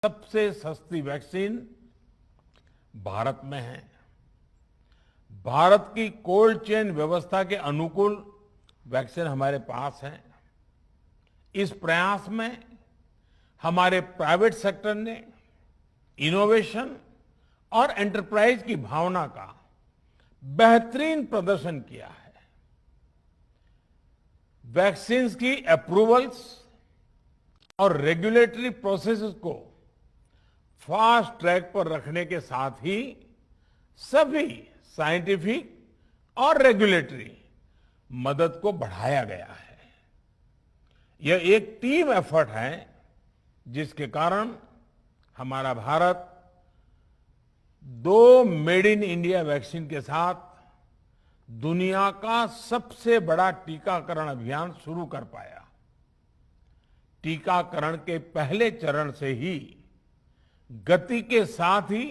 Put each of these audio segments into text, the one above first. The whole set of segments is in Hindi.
सबसे सस्ती वैक्सीन भारत में है। भारत की कोल्ड चेन व्यवस्था के अनुकूल वैक्सीन हमारे पास है। इस प्रयास में हमारे प्राइवेट सेक्टर ने इनोवेशन और एंटरप्राइज की भावना का बेहतरीन प्रदर्शन किया है। वैक्सीन्स की अप्रूवल्स और रेगुलेटरी प्रोसेसेस को फास्ट ट्रैक पर रखने के साथ ही सभी साइंटिफिक और रेगुलेटरी मदद को बढ़ाया गया है। यह एक टीम एफर्ट है जिसके कारण हमारा Bharat 2 made in India vaccine के साथ दुनिया का सबसे बड़ा टीकाकरण अभियान शुरू कर पाया। टीकाकरण के पहले चरण से ही गति के साथ ही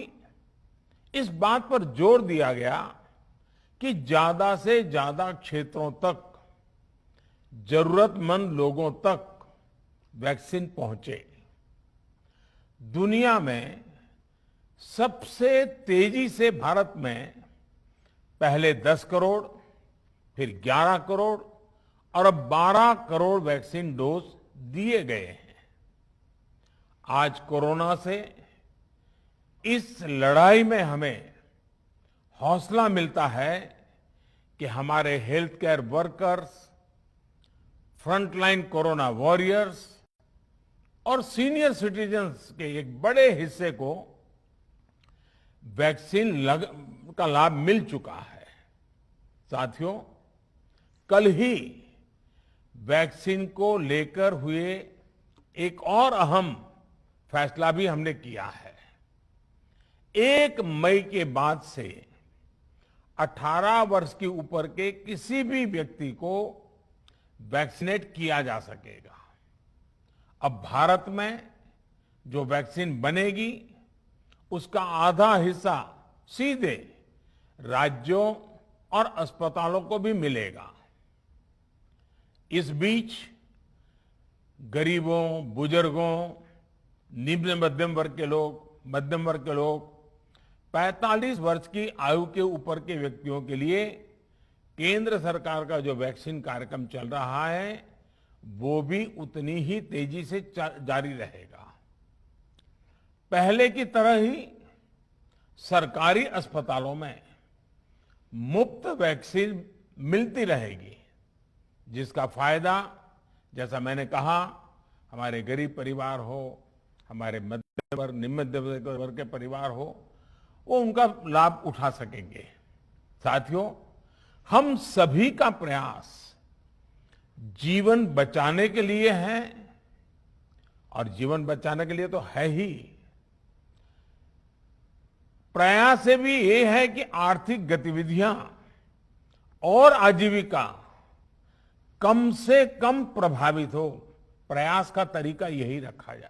इस बात पर जोर दिया गया कि ज्यादा से ज्यादा क्षेत्रों तक, जरूरतमंद लोगों तक वैक्सीन पहुंचे। दुनिया में सबसे तेजी से भारत में पहले 10 करोड़, फिर 11 करोड़ और अब 12 करोड़ वैक्सीन डोज दिए गए हैं। आज कोरोना से इस लड़ाई में हमें हौसला मिलता है कि हमारे health care workers, frontline corona warriors और सीनियर सिटीजन्स के एक बड़े हिस्से को वैक्सीन का लाभ मिल चुका है। साथियों, कल ही वैक्सीन को लेकर हुए एक और अहम फैसला भी हमने किया है। 1 मई के बाद से 18 वर्ष के ऊपर के किसी भी व्यक्ति को वैक्सीनेट किया जा सकेगा। अब भारत में जो वैक्सीन बनेगी उसका आधा हिस्सा सीधे राज्यों और अस्पतालों को भी मिलेगा। इस बीच गरीबों, बुजुर्गों, निम्न मध्यम वर्ग के लोग 45 वर्ष की आयु के ऊपर के व्यक्तियों के लिए केंद्र सरकार का जो वैक्सीन कार्यक्रम चल रहा है वो भी उतनी ही तेजी से जारी रहेगा। पहले की तरह ही सरकारी अस्पतालों में मुफ्त वैक्सीन मिलती रहेगी, जिसका फायदा, जैसा मैंने कहा, हमारे गरीब परिवार हो, हमारे मध्यम वर्ग, निम्न मध्यम वर्ग के परिवार हो, वो उनका लाभ उठा सकेंगे। साथियों, हम सभी का प्रयास जीवन बचाने के लिए है और जीवन बचाने के लिए तो है ही, प्रयास से भी ये है कि आर्थिक गतिविधियां और आजीविका कम से कम प्रभावित हो। प्रयास का तरीका यही रखा जाए।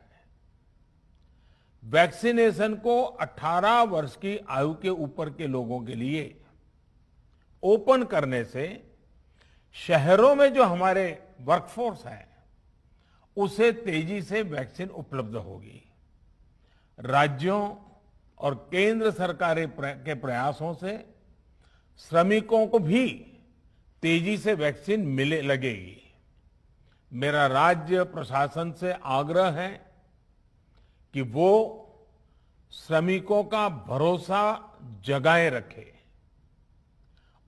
वैक्सीनेशन को 18 वर्ष की आयु के ऊपर के लोगों के लिए ओपन करने से शहरों में जो हमारे वर्कफोर्स है उसे तेजी से वैक्सीन उपलब्ध होगी। राज्यों और केंद्र सरकार के प्रयासों से श्रमिकों को भी तेजी से वैक्सीन मिले लगेगी। मेरा राज्य प्रशासन से आग्रह है कि वो श्रमिकों का भरोसा जगाए रखे।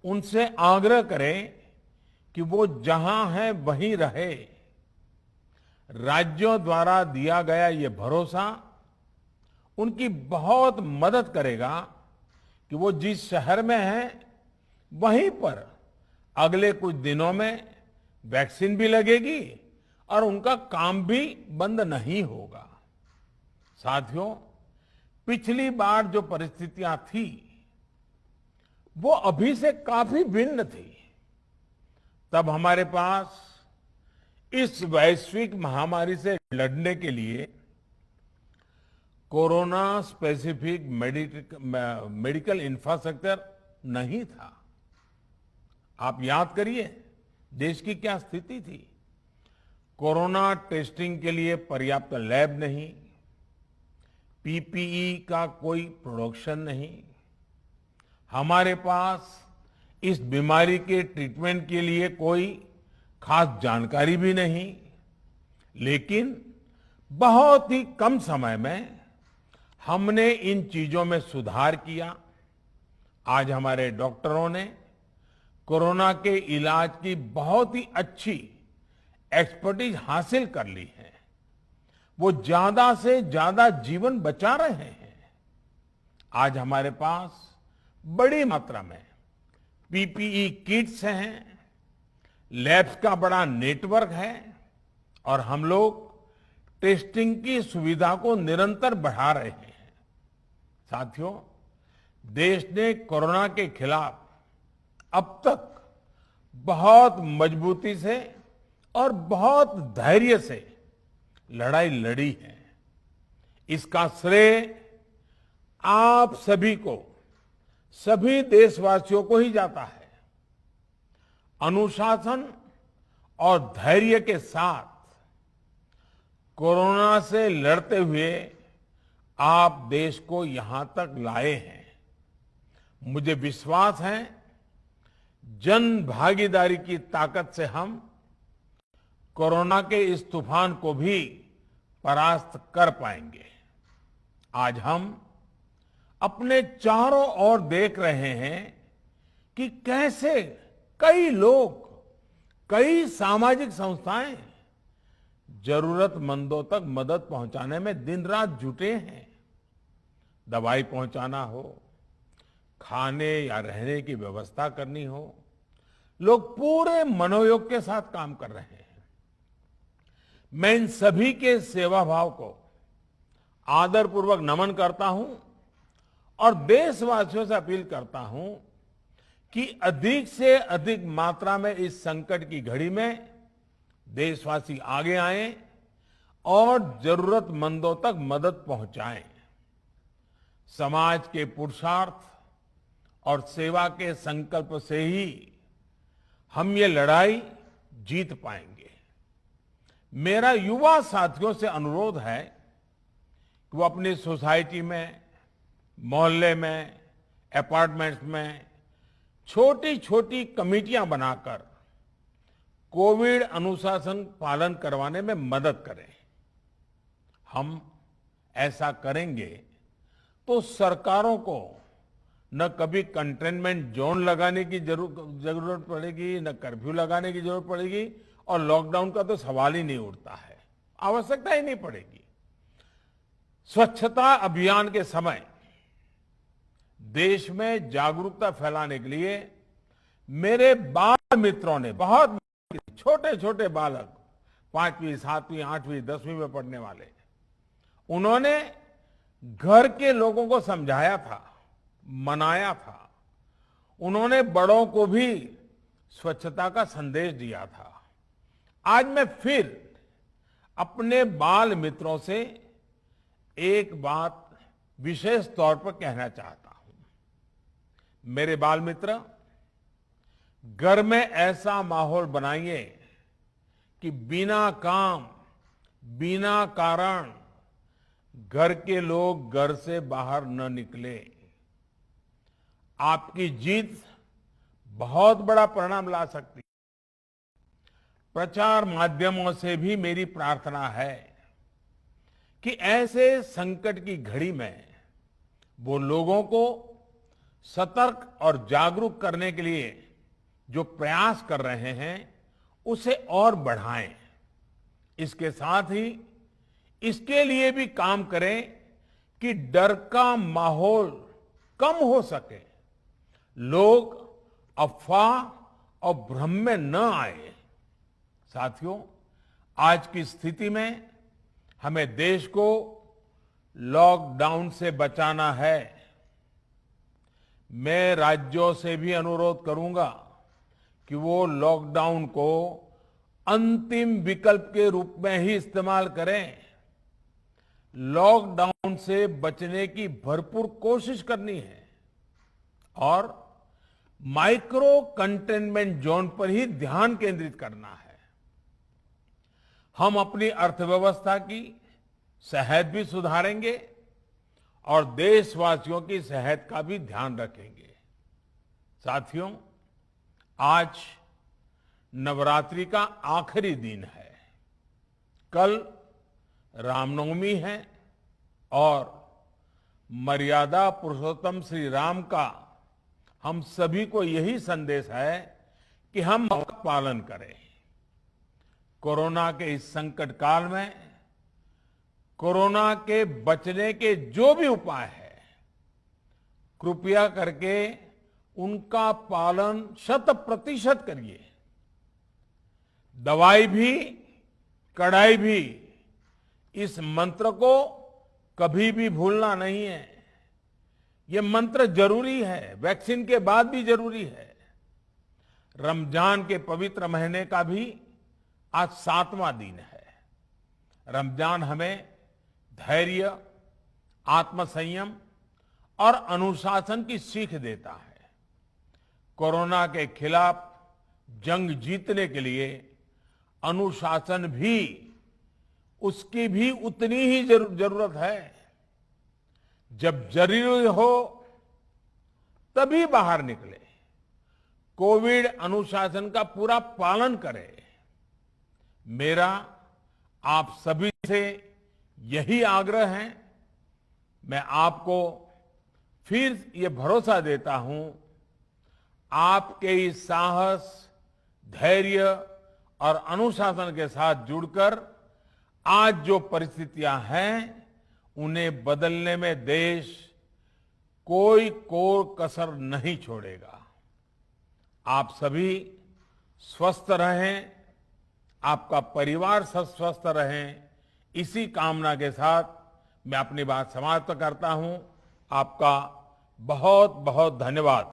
उनसे आग्रह करें कि वो जहां है वहीं रहे। राज्यों द्वारा दिया गया ये भरोसा उनकी बहुत मदद करेगा कि वो जिस शहर में हैं वहीं पर अगले कुछ दिनों में वैक्सीन भी लगेगी और उनका काम भी बंद नहीं होगा। साथियों, पिछली बार जो परिस्थितियां थी वो अभी से काफी भिन्न थी। तब हमारे पास इस वैश्विक महामारी से लड़ने के लिए कोरोना स्पेसिफिक मेडिकल इंफ्रास्ट्रक्चर नहीं था। आप याद करिए देश की क्या स्थिति थी। कोरोना टेस्टिंग के लिए पर्याप्त लैब नहीं, पीपीई का कोई प्रोडक्शन नहीं, हमारे पास इस बीमारी के ट्रीटमेंट के लिए कोई खास जानकारी भी नहीं, लेकिन बहुत ही कम समय में हमने इन चीजों में सुधार किया। आज हमारे डॉक्टरों ने कोरोना के इलाज की बहुत ही अच्छी एक्सपर्टीज हासिल कर ली है। वो ज्यादा से ज्यादा जीवन बचा रहे हैं। आज हमारे पास बड़ी मात्रा में पीपीई किट्स हैं, लैब्स का बड़ा नेटवर्क है और हम लोग टेस्टिंग की सुविधा को निरंतर बढ़ा रहे हैं। साथियों, देश ने कोरोना के खिलाफ अब तक बहुत मजबूती से और बहुत धैर्य से लड़ाई लड़ी है। इसका श्रेय आप सभी को, सभी देशवासियों को ही जाता है। अनुशासन और धैर्य के साथ कोरोना से लड़ते हुए आप देश को यहां तक लाए हैं। मुझे विश्वास है जन भागीदारी की ताकत से हम कोरोना के इस तूफान को भी परास्त कर पाएंगे। आज हम अपने चारों ओर देख रहे हैं कि कैसे कई लोग, कई सामाजिक संस्थाएं जरूरतमंदों तक मदद पहुंचाने में दिन रात जुटे हैं। दवाई पहुंचाना हो, खाने या रहने की व्यवस्था करनी हो, लोग पूरे मनोयोग के साथ काम कर रहे हैं। मैं इन सभी के सेवा भाव को आदरपूर्वक नमन करता हूं और देशवासियों से अपील करता हूं कि अधिक से अधिक मात्रा में इस संकट की घड़ी में देशवासी आगे आएं और जरूरतमंदों तक मदद पहुंचाएं। समाज के पुरुषार्थ और सेवा के संकल्प से ही हम ये लड़ाई जीत पाएंगे। मेरा युवा साथियों से अनुरोध है कि वो अपनी सोसाइटी में, मोहल्ले में, अपार्टमेंट्स में छोटी छोटी कमेटियां बनाकर कोविड अनुशासन पालन करवाने में मदद करें। हम ऐसा करेंगे तो सरकारों को न कभी कंटेनमेंट जोन लगाने की जरूरत पड़ेगी, न कर्फ्यू लगाने की जरूरत पड़ेगी और लॉकडाउन का तो सवाल ही नहीं उठता है, आवश्यकता ही नहीं पड़ेगी। स्वच्छता अभियान के समय देश में जागरूकता फैलाने के लिए मेरे बाल मित्रों ने, बहुत छोटे छोटे बालक, 5वीं, 7वीं, 8वीं, 10वीं में पढ़ने वाले, उन्होंने घर के लोगों को समझाया था, मनाया था। उन्होंने बड़ों को भी स्वच्छता का संदेश दिया था। आज मैं फिर अपने बाल मित्रों से एक बात विशेष तौर पर कहना चाहता हूं। मेरे बाल मित्र, घर में ऐसा माहौल बनाइए कि बिना काम, बिना कारण घर के लोग घर से बाहर न निकले। आपकी जीत बहुत बड़ा परिणाम ला सकती है। प्रचार माध्यमों से भी मेरी प्रार्थना है कि ऐसे संकट की घड़ी में वो लोगों को सतर्क और जागरूक करने के लिए जो प्रयास कर रहे हैं उसे और बढ़ाएं। इसके साथ ही इसके लिए भी काम करें कि डर का माहौल कम हो सके, लोग अफवाह और भ्रम में न आए। साथियों, आज की स्थिति में हमें देश को लॉकडाउन से बचाना है। मैं राज्यों से भी अनुरोध करूंगा कि वो लॉकडाउन को अंतिम विकल्प के रूप में ही इस्तेमाल करें। लॉकडाउन से बचने की भरपूर कोशिश करनी है और माइक्रो कंटेनमेंट जोन पर ही ध्यान केंद्रित करना है। हम अपनी अर्थव्यवस्था की सेहत भी सुधारेंगे और देशवासियों की सेहत का भी ध्यान रखेंगे। साथियों, आज नवरात्रि का आखिरी दिन है। कल रामनवमी है और मर्यादा पुरुषोत्तम श्री राम का हम सभी को यही संदेश है कि हम उसका पालन करें। कोरोना के इस संकट काल में कोरोना के बचने के जो भी उपाय है, कृपया करके उनका पालन 100% करिए। दवाई भी, कड़ाई भी, इस मंत्र को कभी भी भूलना नहीं है। ये मंत्र जरूरी है, वैक्सीन के बाद भी जरूरी है। रमजान के पवित्र महीने का भी आज 7वां दिन है। रमजान हमें धैर्य, आत्मसंयम और अनुशासन की सीख देता है। कोरोना के खिलाफ जंग जीतने के लिए अनुशासन भी, उसकी भी उतनी ही जरूरत है। जब जरूरी हो तभी बाहर निकले। कोविड अनुशासन का पूरा पालन करें। मेरा आप सभी से यही आग्रह है। मैं आपको फिर ये भरोसा देता हूं, आपके इस साहस, धैर्य और अनुशासन के साथ जुड़कर आज जो परिस्थितियां हैं, उन्हें बदलने में देश कोई कसर नहीं छोड़ेगा। आप सभी स्वस्थ रहें, आपका परिवार सब स्वस्थ रहें, इसी कामना के साथ मैं अपनी बात समाप्त करता हूं। आपका बहुत बहुत धन्यवाद।